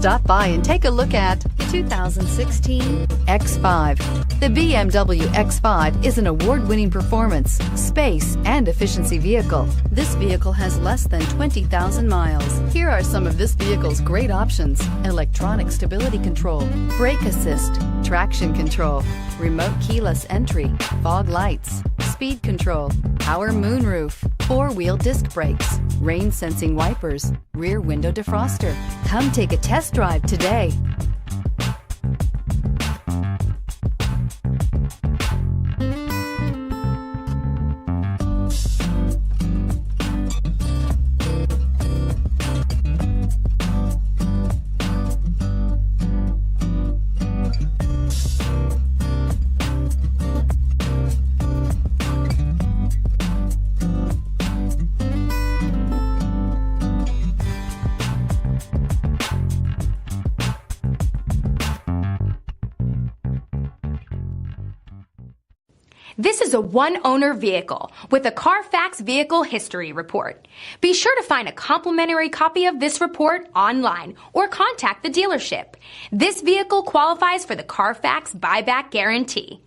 Stop by and take a look at the 2016 X5. The BMW X5 is an award-winning performance, space, and efficiency vehicle. This vehicle has less than 20,000 miles. Here are some of this vehicle's great options: electronic stability control, brake assist, traction control, remote keyless entry, fog lights, speed control, power moonroof, four-wheel disc brakes, rain sensing wipers, rear window defroster. Come take a test drive today. This is a one-owner vehicle with a Carfax Vehicle History Report. Be sure to find a complimentary copy of this report online or contact the dealership. This vehicle qualifies for the Carfax Buyback Guarantee.